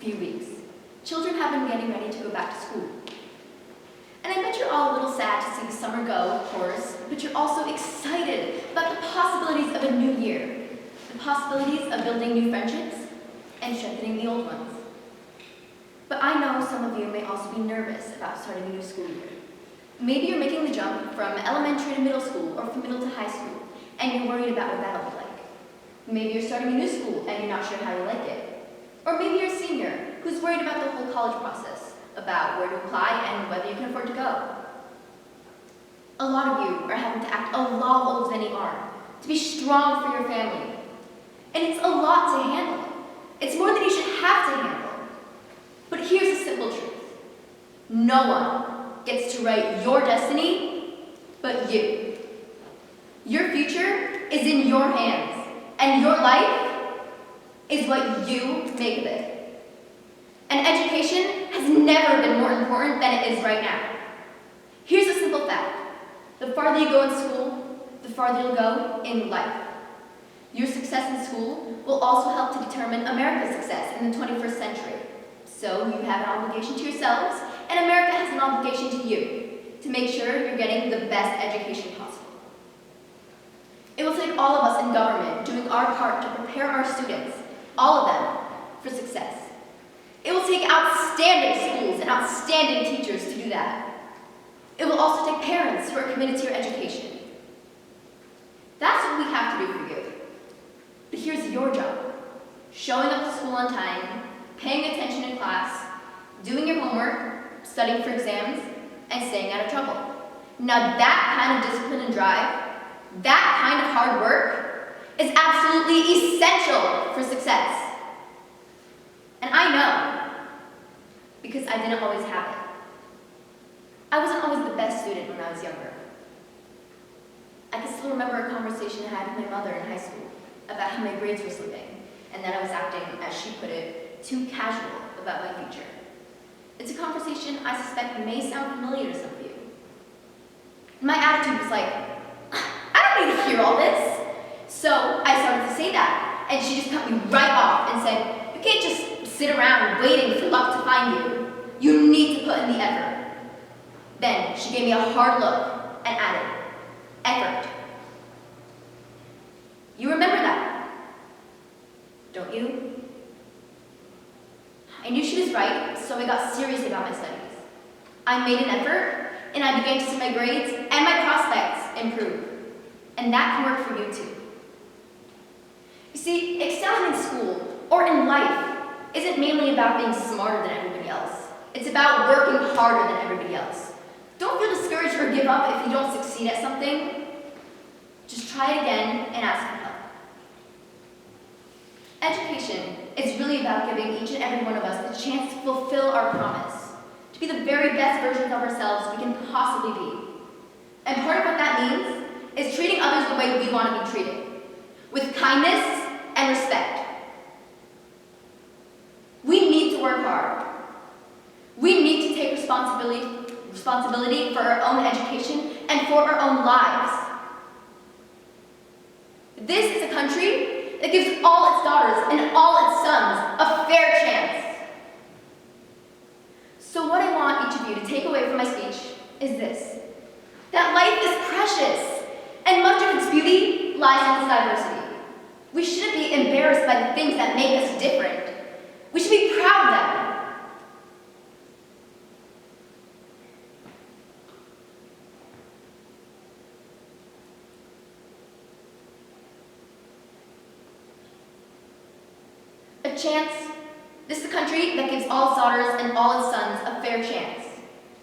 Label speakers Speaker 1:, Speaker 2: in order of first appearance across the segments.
Speaker 1: few weeks, children have been getting ready to go back to school. And I bet you're all a little sad to see the summer go, of course, but you're also excited about the possibilities of a new year, the possibilities of building new friendships and strengthening the old ones. But I know some of you may also be nervous about starting a new school year. Maybe you're making the jump from elementary to middle school or from middle to high school, and you're worried about what that'll be like. Maybe you're starting a new school and you're not sure how you like it. Or maybe you're a senior who's worried about the whole college process, about where to apply and whether you can afford to go. A lot of you are having to act a lot older than you are, to be strong for your family. And it's a lot to handle. It's more than you should have to handle. But here's a simple truth. No one gets to write your destiny but you. Your future is in your hands, and your life is what you make of it. And education has never been more important than it is right now. Here's a simple fact. The farther you go in school, the farther you'll go in life. Your success in school will also help to determine America's success in the 21st century. So you have an obligation to yourselves, and America has an obligation to you, to make sure you're getting the best education possible. It will take all of us in government doing our part to prepare our students, all of them, for success. It will take outstanding schools and outstanding teachers to do that. It will also take parents who are committed to your education. That's what we have to do for you. But here's your job. Showing up to school on time, paying attention in class, doing your homework, studying for exams, and staying out of trouble. Now that kind of discipline and drive, that kind of hard work, is absolutely essential for success. And I know, because I didn't always have it. I wasn't always the best student when I was younger. I can still remember a conversation I had with my mother in high school about how my grades were slipping, and that I was acting, as she put it, too casual about my future. It's a conversation I suspect may sound familiar to some of you. My attitude was like, I don't need to hear all this. So I started to say that, and she just cut me right off and said, you can't just sit around waiting for luck to find you. You need to put in the effort. Then she gave me a hard look and added, effort. You remember that, don't you? I knew she was right, so I got serious about my studies. I made an effort, and I began to see my grades and my prospects improve. And that can work for you too. You see, excelling in school or in life isn't mainly about being smarter than everybody else. It's about working harder than everybody else. Don't feel discouraged or give up if you don't succeed at something. Just try it again and ask for help. Education is really about giving each and every one of us the chance to fulfill our promise, to be the very best versions of ourselves we can possibly be. And part of what that means is treating others the way we want to be treated, with kindness and respect. We need to work hard. We need to take responsibility for our own education and for our own lives. This is a country that gives all its daughters and all its sons a fair chance. So what I want each of you to take away from my speech is this: that life is precious, and much of its beauty lies in its diversity. We shouldn't be embarrassed by the things that make us different. We should be proud of them. A chance. This is a country that gives all its daughters and all its sons a fair chance.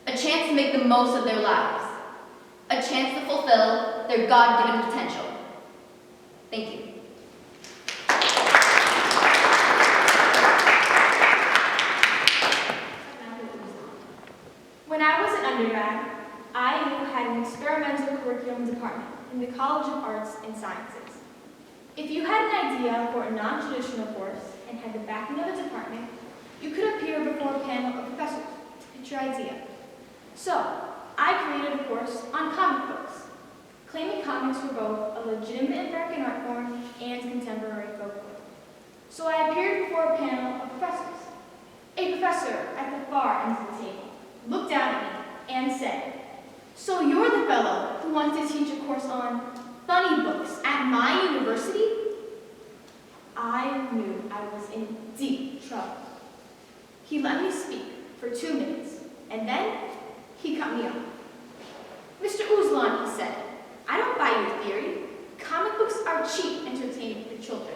Speaker 1: A chance to make the most of their lives. A chance to fulfill their God-given potential. Thank you.
Speaker 2: When I was an undergrad, IU had an experimental curriculum department in the College of Arts and Sciences. If you had an idea for a non-traditional course and had the backing of the department, you could appear before a panel of professors to pitch your idea. So, I created a course on comic books, claiming comics were both a legitimate American art form and contemporary folklore. So I appeared before a panel of professors. A professor at the far end of the table looked down at me and said, "So you're the fellow who wants to teach a course on funny books at my university?" I knew I was in deep trouble. He let me speak for 2 minutes, and then he cut me off. "Mr. Uzlan," he said, "I don't buy your theory. Comic books are cheap entertainment for children.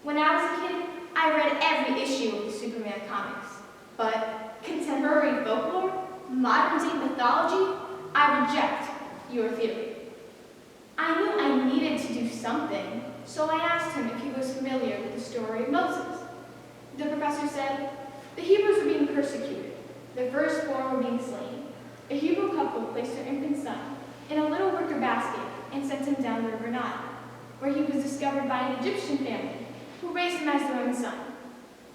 Speaker 2: When I was a kid, I read every issue of the Superman comics. But contemporary folklore, modern-day mythology, I reject your theory." I knew I needed to do something, so I asked him if he was familiar with the story of Moses. The professor said, "The Hebrews were being persecuted. The firstborn were being slain. A Hebrew couple placed their infant son in a little wicker basket and sent him down the river Nile, where he was discovered by an Egyptian family who raised him as their own son.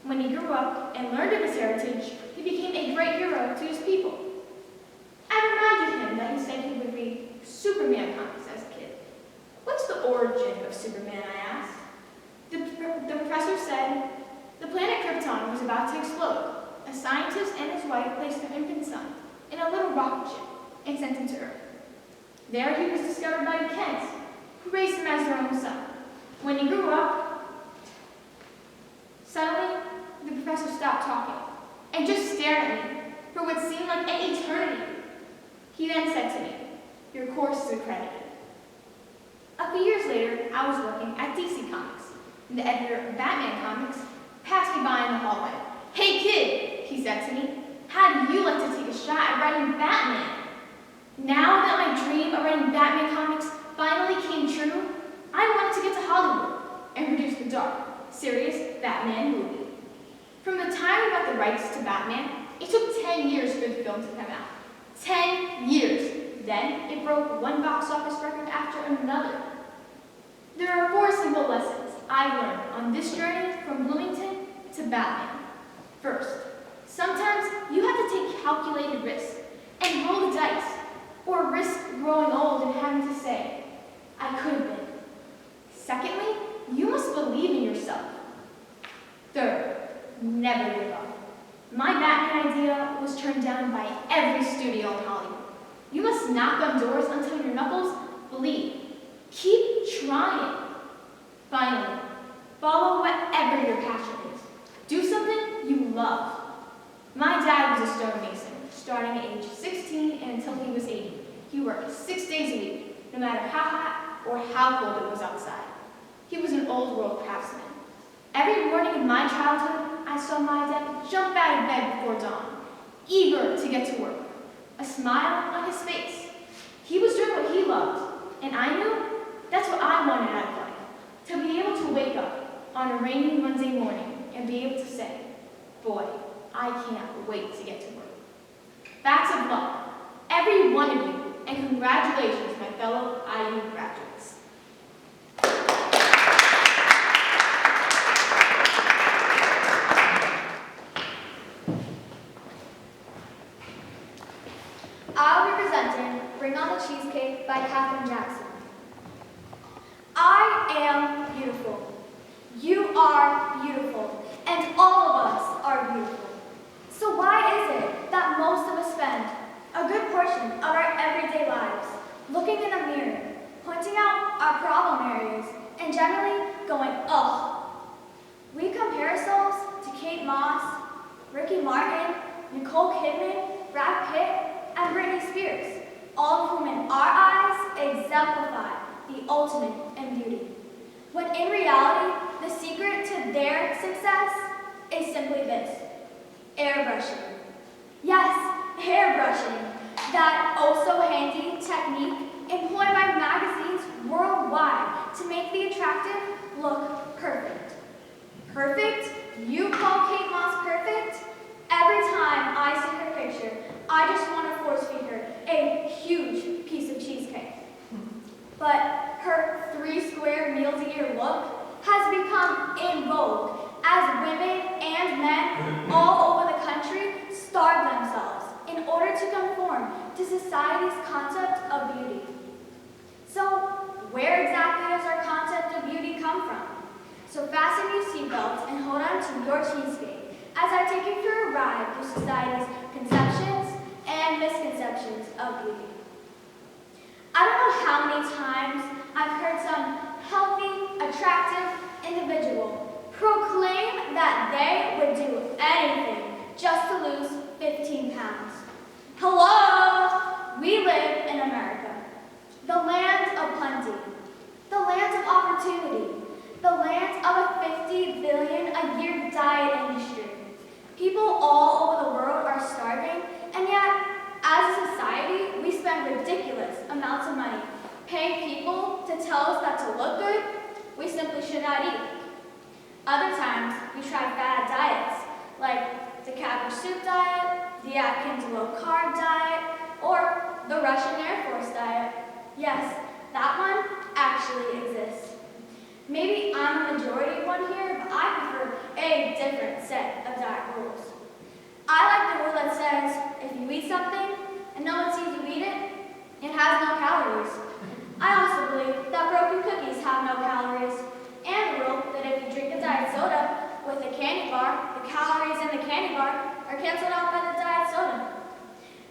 Speaker 2: When he grew up and learned of his heritage, he became a great hero to his people." I reminded him that he said he would read Superman comics as a kid. "What's the origin of Superman?" I asked. The professor said, "The planet Krypton was about to explode. A scientist and his wife placed their infant son in a little rocket ship and sent him to Earth. There he was discovered by the Kents, who raised him as their own son. When he grew up..." Suddenly, the professor stopped talking and just stared at me for what seemed like an eternity. He then said to me, "Your course is accredited." A few years later, I was working at DC Comics, and the editor of Batman Comics passed me by in the hallway. "Hey kid," he said to me, "how do you like to take a shot at writing Batman?" Now that my dream of writing Batman comics finally came true, I wanted to get to Hollywood and produce the dark, serious Batman movie. From the time we got the rights to Batman, it took 10 years for the film to come out. 10 years! Then it broke one box office record after another. There are 4 simple lessons I learned on this journey from Bloomington to Batman. First, sometimes you have to take calculated risks and roll the dice, or risk growing old and having to say, "I could have been." Secondly, you must believe in yourself. Third, never give up. My Batman idea was turned down by every studio in Hollywood. You must knock on doors until your knuckles bleed. Keep trying. Finally, follow whatever your passion is. Do something you love. My dad was a stonemason, starting at age 16 and until he was 80. He worked 6 days a week, no matter how hot or how cold it was outside. He was an old world craftsman. Every morning in my childhood, I saw my dad jump out of bed before dawn, eager to get to work, a smile on his face. He was doing what he loved, and I knew that's what I wanted out of life, to be able to wake up on a rainy Monday morning and be able to say, "Boy, I can't wait to get to work." Bats of luck, every one of you, and congratulations, my fellow IU graduates.
Speaker 3: I'll be presenting Bring on the Cheesecake by Katherine Jackson. I am beautiful. You are beautiful. And all of us are beautiful. So why is it that most of us spend a good portion of our everyday lives looking in a mirror, pointing out our problem areas, and generally going, ugh? We compare ourselves to Kate Moss, Ricky Martin, Nicole Kidman, Brad Pitt, and Britney Spears, all of whom in our eyes exemplify the ultimate in beauty. When in reality, the secret to their success is simply this: airbrushing. Yes, airbrushing, that oh-so-handy technique employed by magazines worldwide to make the attractive look perfect. Perfect? You call Kate Moss perfect? Every time I see her picture, I just want to force-feed her a huge piece of cheesecake. But her 3 square meals a year look has become in vogue as women and men all over the country starve themselves in order to conform to society's concept of beauty. So, where exactly does our concept of beauty come from? So fasten your seatbelts and hold on to your cheesecake, as I take you for a ride through society's conceptions and misconceptions of beauty. I don't know how many times I've heard some healthy, attractive individual proclaim that they would do anything just to lose 15 pounds. Hello! We live in America, the land of plenty, the land of opportunity, the land of a 50 billion a year diet industry. People all over the world are starving, and yet, as a society, we spend ridiculous amounts of money paying people to tell us that to look good, we simply should not eat. Other times, we try fad diets, like the cabbage soup diet, the Atkins low-carb diet, or the Russian Air Force diet. Yes, that one actually exists. Maybe I'm a majority one here, but I prefer a different set of diet rules. I like the rule that says, if you eat something and no one sees you eat it, it has no calories. I also believe that broken cookies have no calories, and the rule that if you drink a diet soda with a candy bar, the calories in the candy bar are canceled out by the diet soda.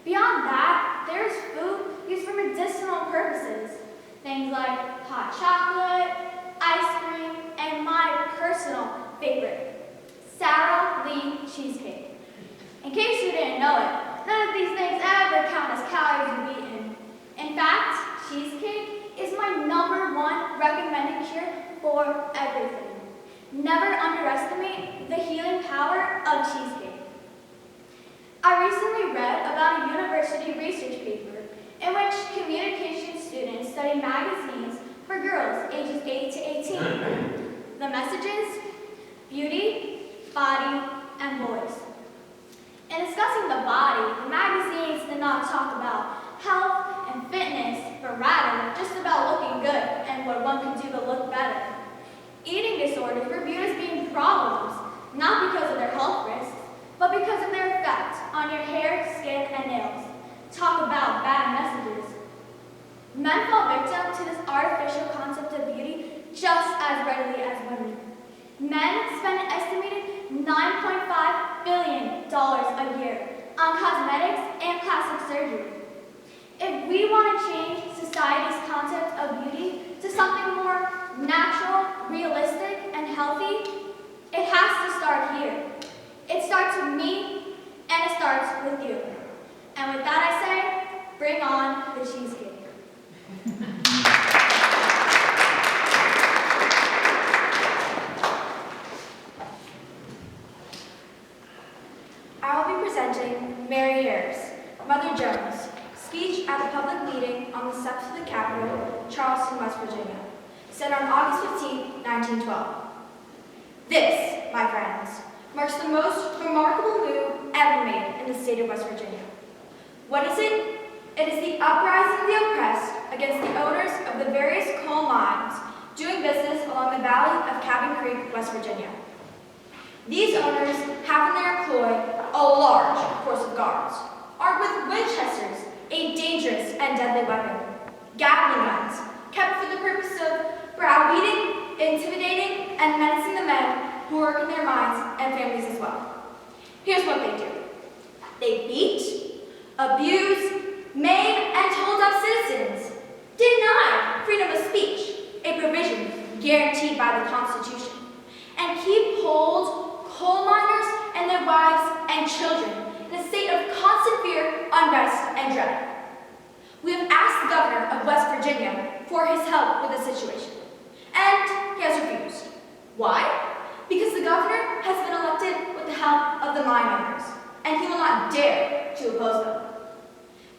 Speaker 3: Beyond that, there is food used for medicinal purposes. Things like hot chocolate, ice cream, and my personal favorite, Sara Lee cheesecake. In case you didn't know it, none of these things ever count as calories you've eaten. In fact, cheesecake is my #1 recommended cure for everything. Never underestimate the healing power of cheesecake. I recently read about a university research paper in which communication students study magazines for girls ages 8 to 18. The messages: beauty, body, and boys. In discussing the body, the magazines did not talk about health and fitness, but rather just about looking good and what one can do to look better. Eating disorders were viewed as being problems, not because of their health risks, but because of their effect on your hair, skin, and nails. Talk about bad messages. Men fall victim to this artificial concept of beauty just as readily as women. Men spend an estimated $9.5 billion a year on cosmetics and plastic surgery. If we want to change society's concept of beauty to something more natural, realistic, and healthy, it has to start here. It starts with me, and it starts with you. And with that I say, bring on the cheesecake.
Speaker 4: I will be presenting Mary Harris, Mother Jones, speech at the public meeting on the steps of the Capitol, Charleston, West Virginia, said on August 15, 1912. This, my friends, marks the most remarkable move ever made in the state of West Virginia. What is it? It is the uprising of the oppressed against the owners of the various coal mines doing business along the valley of Cabin Creek, West Virginia. These owners have in their employ a large force of guards, armed with Winchesters, a dangerous and deadly weapon, Gatling guns, kept for the purpose of browbeating, intimidating, and menacing the men who work in their mines and families as well. Here's what they do. They beat, abuse, maim, and hold up citizens, deny freedom of speech, a provision guaranteed by the Constitution, and keep hold coal miners and their wives and children in a state of constant fear, unrest, and dread. We have asked the governor of West Virginia for his help with the situation, and he has refused. Why? Because the governor has been elected with the help of the mine owners, and he will not dare to oppose them.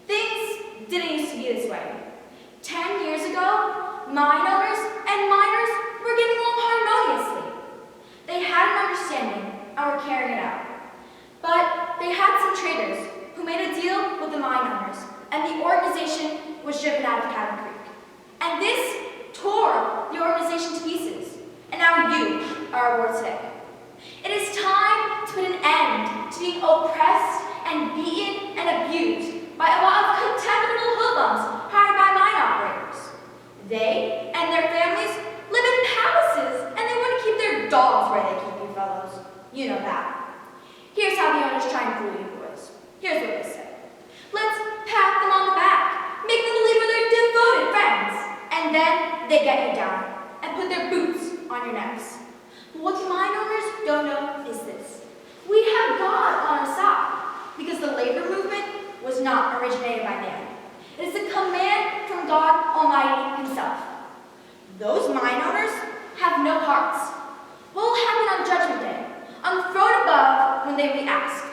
Speaker 4: Things didn't used to be this way. 10 years ago, mine owners and miners were getting along harmoniously. They had an understanding and were carrying it out. But they had some traitors who made a deal with the mine owners, and the organization was driven out of Cabin Creek. And this tore the organization to pieces, and now you are our ward today. It is time to put an end to being oppressed and beaten and abused by a lot of contemptible hoodlums hired by mine operators. They and their families live in palaces, and they want to keep their dogs where they keep you fellows. You know that. Here's what they say. Let's pat them on the back, make them believe we're their devoted friends, and then they get you down and put their boots on your necks. But what the mine owners don't know is this. We have God on our side, because the labor movement was not originated by man. It is a command from God Almighty himself. Those mine owners have no hearts. What will happen on Judgment Day, on the throne above, when they will be asked,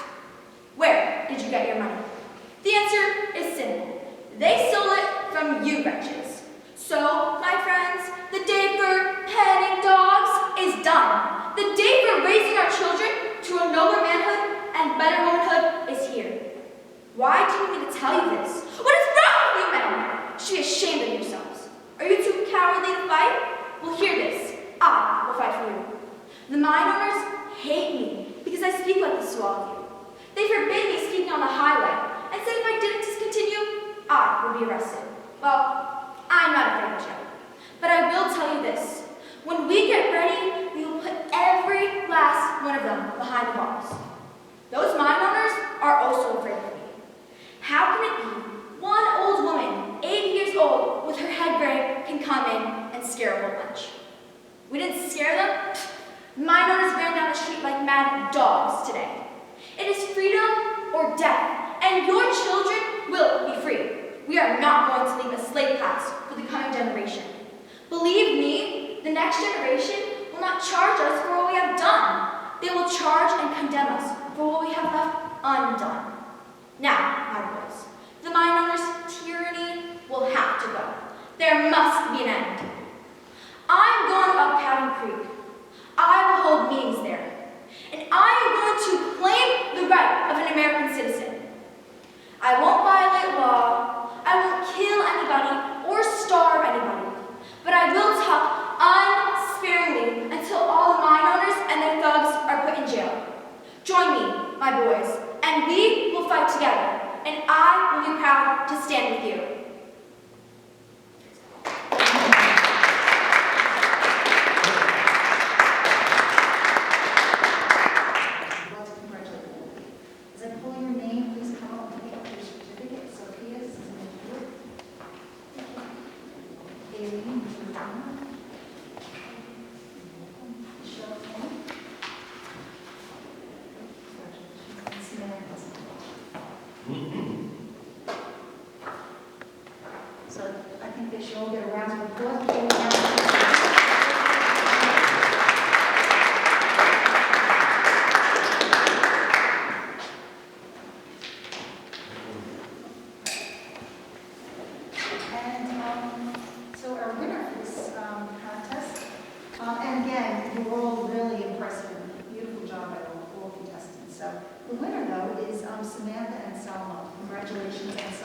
Speaker 4: where did you get your money? The answer is simple. They stole it from you wretches. So, my friends, the day for petting dogs is done. The day for raising our children to a nobler manhood and better womanhood is here. Why do you need me to tell you this? What is wrong with you men? You should be ashamed of yourselves. Are you too cowardly to fight? Well, hear this. I will fight for you. The mine owners hate me because I speak like this to all of you. They forbid me speaking on the highway and said if I didn't discontinue, I would be arrested. Well, I'm not afraid of jail. But I will tell you this. When we get ready, we will put every last one of them behind the bars. Those mine owners are also afraid of me. How can it be one old woman, 80 years old, with her head gray, can come in and scare a whole bunch? We didn't scare them. Mine owners ran down the street like mad dogs today. It is freedom or death, and your children will be free. We are not going to leave a slave class for the coming generation. Believe me, the next generation will not charge us for what we have done. They will charge and condemn us for what we have left undone. Now, my boys, the mine owners' tyranny will have to go. There must be an end. I'm going up Cabin Creek. I will hold meetings there. And I am going to claim the right of an American citizen. I won't violate law. I won't kill anybody or starve anybody. But I will talk unsparingly until all the mine owners and their thugs are put in jail. Join me, my boys, and we will fight together. And I will be proud to stand with you.
Speaker 5: So I think they should all get a round of applause before we have so our winner for this contest, and again, you were all really impressive. Beautiful job by all contestants. So the winner, though, is Samantha and Selma. Congratulations, and